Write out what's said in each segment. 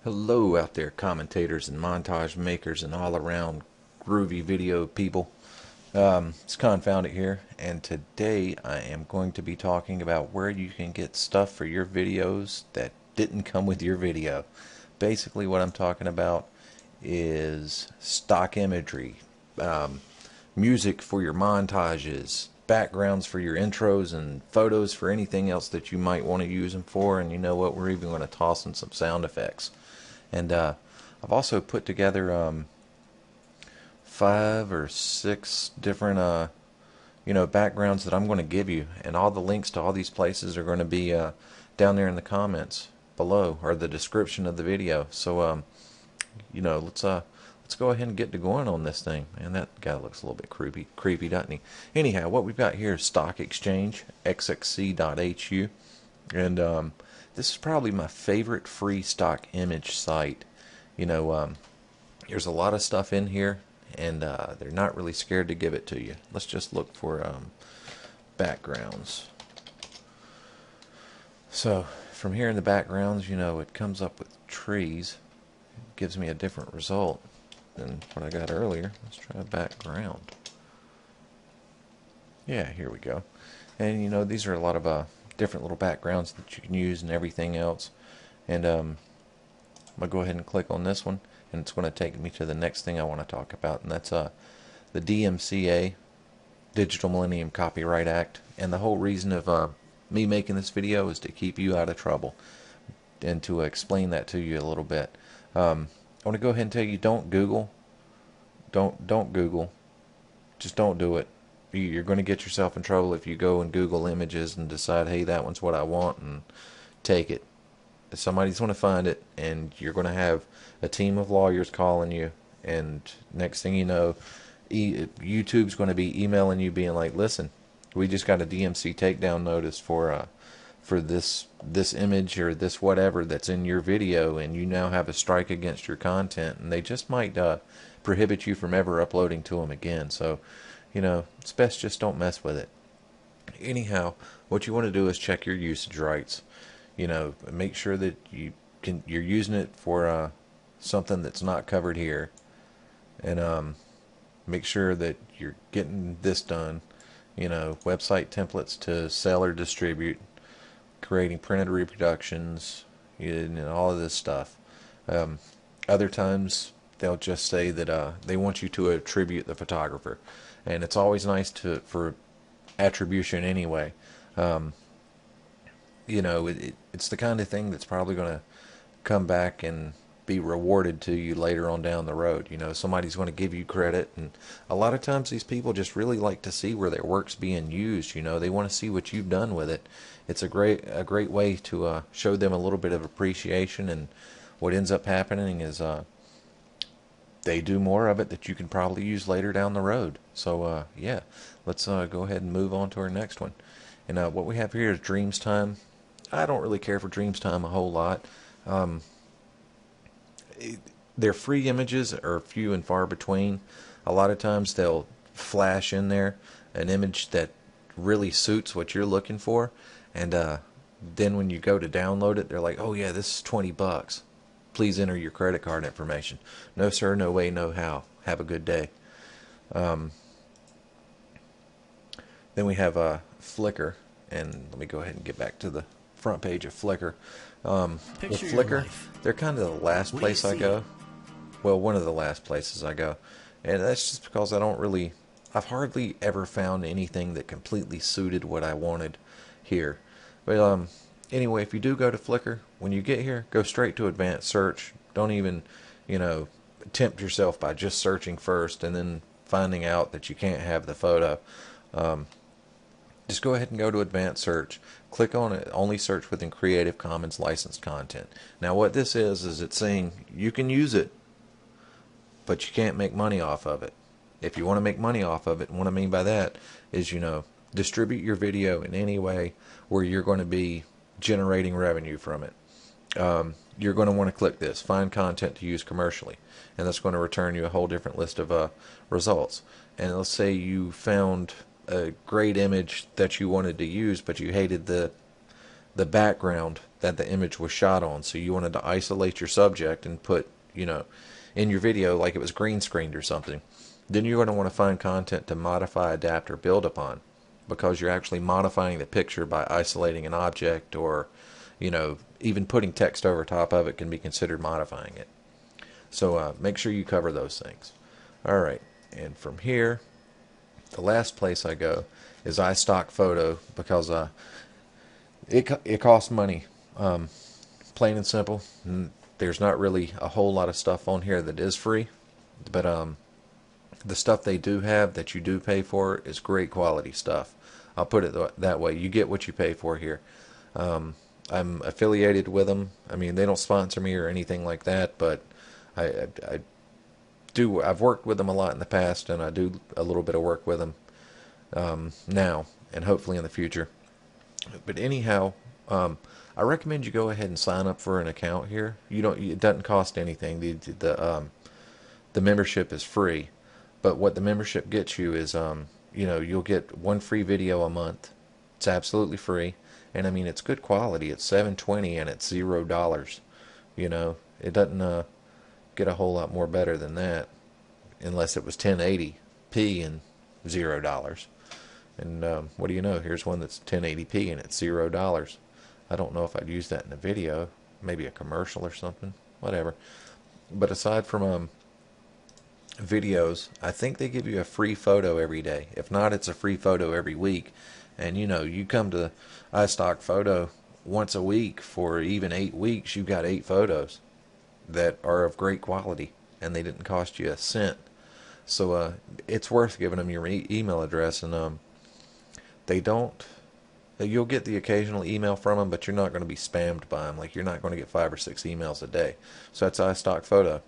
Hello out there, commentators and montage makers and all around groovy video people. It's Confoundit here, and today I am going to be talking about where you can get stuff for your videos that didn't come with your video. Basically what I'm talking about is stock imagery, music for your montages, backgrounds for your intros, and photos for anything else that you might want to use them for. And you know what, we're even going to toss in some sound effects. And I've also put together 5 or 6 different backgrounds that I'm going to give you, and all the links to all these places are going to be down there in the comments below, or the description of the video. So let's go ahead and get to going on this thing. And that guy looks a little bit creepy, doesn't he? Anyhow, what we've got here is Stock Exchange, xxc.hu, and this is probably my favorite free stock image site. There's a lot of stuff in here, and they're not really scared to give it to you. Let's just look for backgrounds. So from here in the backgrounds, it comes up with trees. It gives me a different result than what I got earlier. Let's try a background. Yeah, here we go. And these are a lot of different little backgrounds that you can use and everything else. And I'm going to go ahead and click on this one, and it's going to take me to the next thing I want to talk about, and that's the Dmca, Digital Millennium Copyright Act. And the whole reason of me making this video is to keep you out of trouble and to explain that to you a little bit. I want to go ahead and tell you, don't Google. Don't Google. Just don't do it. You're going to get yourself in trouble if you go and Google images and decide, hey, that one's what I want, and take it. Somebody's going to find it, and you're going to have a team of lawyers calling you, and next thing you know, YouTube's going to be emailing you being like, listen, we just got a DMC takedown notice for this image or this whatever that's in your video, and you now have a strike against your content, and they just might prohibit you from ever uploading to them again. So it's best just don't mess with it. Anyhow, what you want to do is check your usage rights. Make sure that you're using it for something that's not covered here, and make sure that you're getting this done. Website templates to sell or distribute, creating printed reproductions, and all of this stuff. Other times they'll just say that they want you to attribute the photographer, and it's always nice for attribution anyway. It's the kind of thing that's probably going to come back and be rewarded to you later on down the road. Somebody's going to give you credit, and a lot of times these people just really like to see where their work's being used. They want to see what you've done with it. It's a great way to show them a little bit of appreciation, and what ends up happening is they do more of it that you can probably use later down the road. So yeah, let's go ahead and move on to our next one. And what we have here is Dreams Time. I don't really care for Dreams Time a whole lot. Their free images are few and far between. A lot of times they'll flash in there an image that really suits what you're looking for, and then when you go to download it, they're like, oh yeah, this is $20. Please enter your credit card information. No sir, no way, no how. Have a good day. Then we have Flickr, and let me go ahead and get back to the front page of Flickr. With Flickr, they're kind of the last place I go. Well, one of the last places I go, and that's just because I've hardly ever found anything that completely suited what I wanted here. But anyway, if you do go to Flickr, when you get here, go straight to advanced search. Don't even tempt yourself by just searching first and then finding out that you can't have the photo. Just go ahead and go to advanced search. Click on it. Only search within Creative Commons licensed content. Now what this is it's saying you can use it, but you can't make money off of it. If you want to make money off of it, and what I mean by that is, distribute your video in any way where you're going to be generating revenue from it. You're going to want to click this, find content to use commercially, and that's going to return you a whole different list of results. And let's say you found a great image that you wanted to use, but you hated the background that the image was shot on. So you wanted to isolate your subject and put, you know, in your video like it was green screened or something. Then you're going to want to find content to modify, adapt, or build upon, because you're actually modifying the picture by isolating an object, or, you know, even putting text over top of it can be considered modifying it. So make sure you cover those things. Alright, and from here, the last place I go is iStock Photo, because it costs money, plain and simple. There's not really a whole lot of stuff on here that is free, but the stuff they do have that you do pay for is great quality stuff. I'll put it that way. You get what you pay for here. I'm affiliated with them. I mean, they don't sponsor me or anything like that, but I do. I've worked with them a lot in the past, and I do a little bit of work with them now, and hopefully in the future. But anyhow, I recommend you go ahead and sign up for an account here. You don't. It doesn't cost anything. The membership is free, but what the membership gets you is you know, you'll get one free video a month. It's absolutely free, and I mean, it's good quality. It's 720 and it's $0. You know, it doesn't get a whole lot more better than that, unless it was 1080p and $0. And what do you know? Here's one that's 1080p and it's $0. I don't know if I'd use that in a video, maybe a commercial or something, whatever. But aside from videos, I think they give you a free photo every day. If not, it's a free photo every week. And you know, you come to iStock Photo once a week for even 8 weeks, you've got 8 photos that are of great quality, and they didn't cost you a cent. So it's worth giving them your email address, and they don't. You'll get the occasional email from them, but you're not going to be spammed by them. Like, you're not going to get 5 or 6 emails a day. So that's iStock Photo.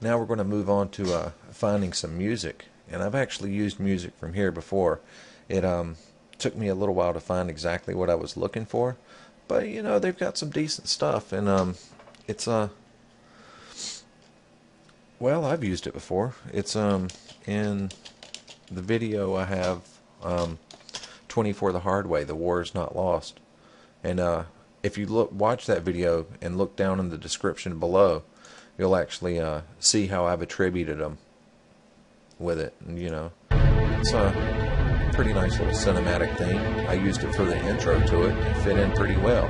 Now we're going to move on to finding some music, and I've actually used music from here before. It took me a little while to find exactly what I was looking for, but you know, they've got some decent stuff, and it's well, I've used it before. It's in the video I have 24 the Hard Way, The War is Not Lost. And if you watch that video and look down in the description below, you'll actually see how I've attributed them with it. And, you know, it's a pretty nice little cinematic thing. I used it for the intro to it. It fit in pretty well.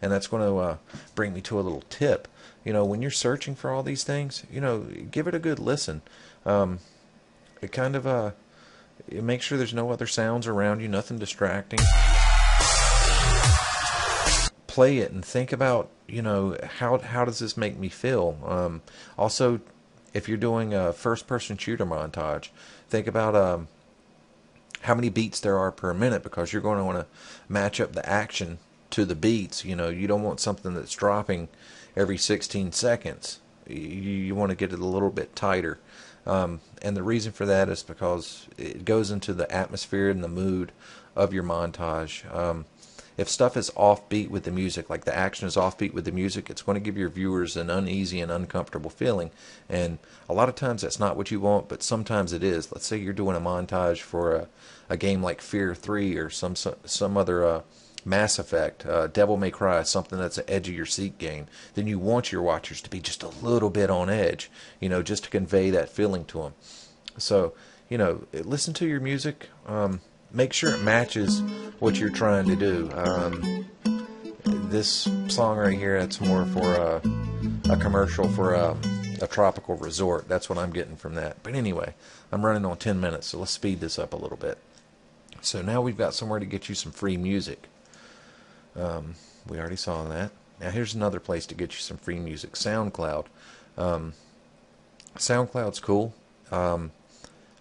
And that's going to bring me to a little tip. You know, when you're searching for all these things, you know, give it a good listen. It kind of make sure there's no other sounds around you, nothing distracting. Play it and think about, you know, how does this make me feel? Also, if you're doing a first-person shooter montage, think about how many beats there are per minute, because you're going to want to match up the action to the beats. You know, you don't want something that's dropping every 16 seconds. You want to get it a little bit tighter. And the reason for that is because it goes into the atmosphere and the mood of your montage. If stuff is offbeat with the music, like the action is offbeat with the music, it's going to give your viewers an uneasy and uncomfortable feeling. And a lot of times that's not what you want, but sometimes it is. Let's say you're doing a montage for a game like Fear 3 or some other Mass Effect, Devil May Cry, something that's an edge of your seat game. Then you want your watchers to be just a little bit on edge, you know, just to convey that feeling to them. So, you know, listen to your music. Make sure it matches what you're trying to do. This song right here, it's more for a commercial for a tropical resort. That's what I'm getting from that. But anyway, I'm running on 10 minutes, so let's speed this up a little bit. So now we've got somewhere to get you some free music. We already saw that. Now here's another place to get you some free music. SoundCloud. SoundCloud's cool.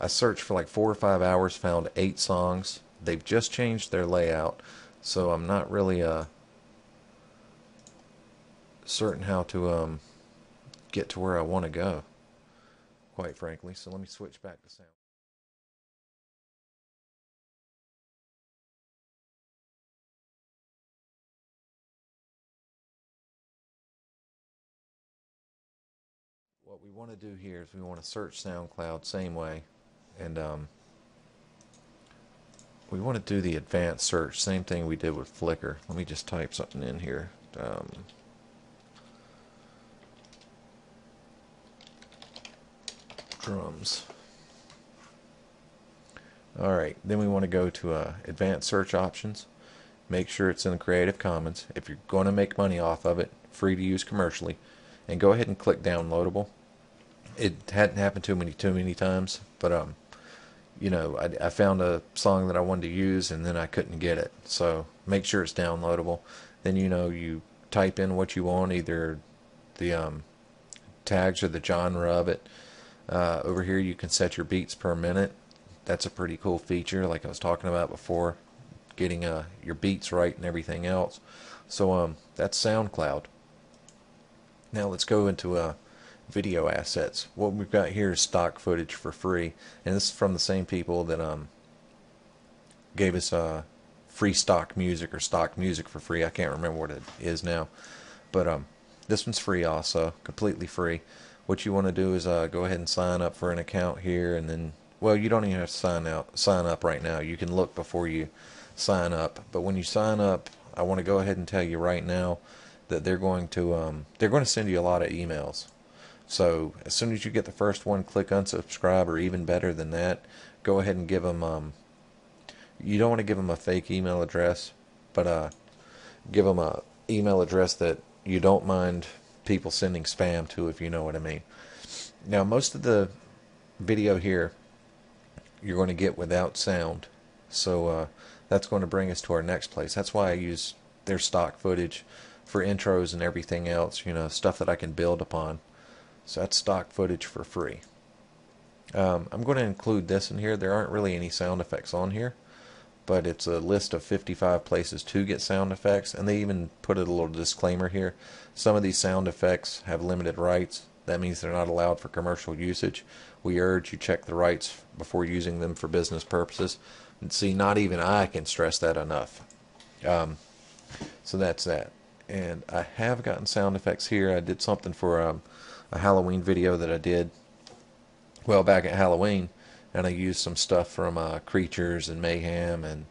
I searched for like 4 or 5 hours, found 8 songs. They've just changed their layout, so I'm not really certain how to get to where I want to go, quite frankly. So let me switch back to sound. What we want to do here is we want to search SoundCloud same way, and we want to do the advanced search, same thing we did with Flickr. Let me just type something in here. Drums. Alright, then we want to go to advanced search options. Make sure it's in the Creative Commons. If you're going to make money off of it, free to use commercially, and go ahead and click downloadable. It hadn't happened too many times, but you know, I found a song that I wanted to use and then I couldn't get it. So make sure it's downloadable. Then you type in what you want, either the tags or the genre of it. Over here you can set your beats per minute. That's a pretty cool feature, like I was talking about before, getting your beats right and everything else. So that's SoundCloud. Now let's go into video assets. What we've got here is stock footage for free, and this is from the same people that gave us free stock music or stock music for free. I can't remember what it is now, but this one's free also, completely free. What you want to do is go ahead and sign up for an account here, and then, well, you don't even have to sign up right now. You can look before you sign up, but when you sign up, I want to go ahead and tell you right now that they're going to send you a lot of emails. So as soon as you get the first one, click unsubscribe, or even better than that, go ahead and give them you don't want to give them a fake email address, but give them a email address that you don't mind people sending spam to, if you know what I mean. Now most of the video here you're going to get without sound, so that's going to bring us to our next place. That's why I use their stock footage for intros and everything else, stuff that I can build upon. So that's stock footage for free. I'm going to include this in here. There aren't really any sound effects on here, but it's a list of 55 places to get sound effects, and they even put a little disclaimer here. Some of these sound effects have limited rights. That means they're not allowed for commercial usage. We urge you check the rights before using them for business purposes. And see, not even I can stress that enough. So that's that. And I have gotten sound effects here. I did something for a Halloween video that I did back at Halloween, and I used some stuff from Creatures and Mayhem, and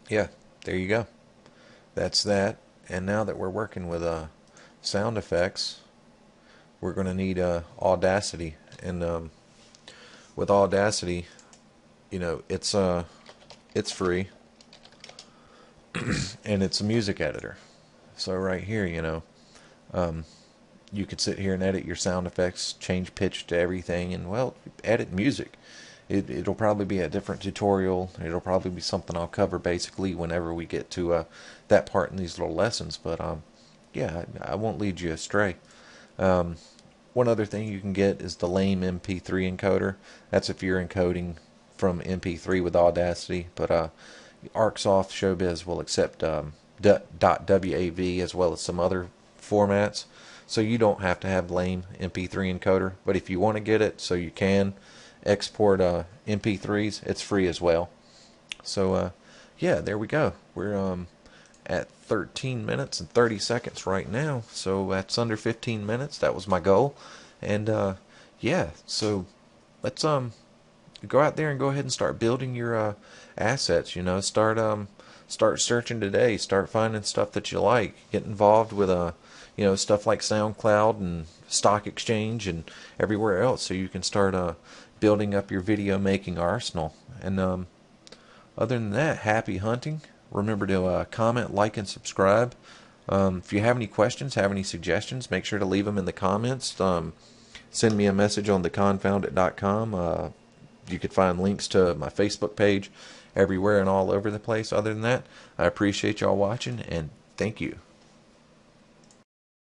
yeah, there you go. That's that. And now that we're working with sound effects, we're going to need Audacity, and with Audacity, it's free and it's a music editor. So right here, you could sit here and edit your sound effects, change pitch to everything, and, well, edit music. It'll probably be a different tutorial. It'll probably be something I'll cover basically whenever we get to that part in these little lessons. But yeah, I won't lead you astray. One other thing you can get is the lame Mp3 encoder. That's if you're encoding from MP3 with Audacity. But ArcSoft Showbiz will accept .wav as well as some other formats. So you don't have to have lame MP3 encoder. But if you want to get it so you can export MP3s, it's free as well. So yeah, there we go. We're at 13 minutes and 30 seconds right now, so that's under 15 minutes. That was my goal. And yeah, so let's go out there and go ahead and start building your assets. Start searching today. Start finding stuff that you like. Get involved with stuff like SoundCloud and Stock Exchange and everywhere else, so you can start building up your video making arsenal. And other than that, happy hunting. Remember to comment, like, and subscribe. If you have any questions, have any suggestions, make sure to leave them in the comments. Send me a message on theconfoundit.com. You could find links to my Facebook page everywhere and all over the place. Other than that, I appreciate y'all watching, and thank you.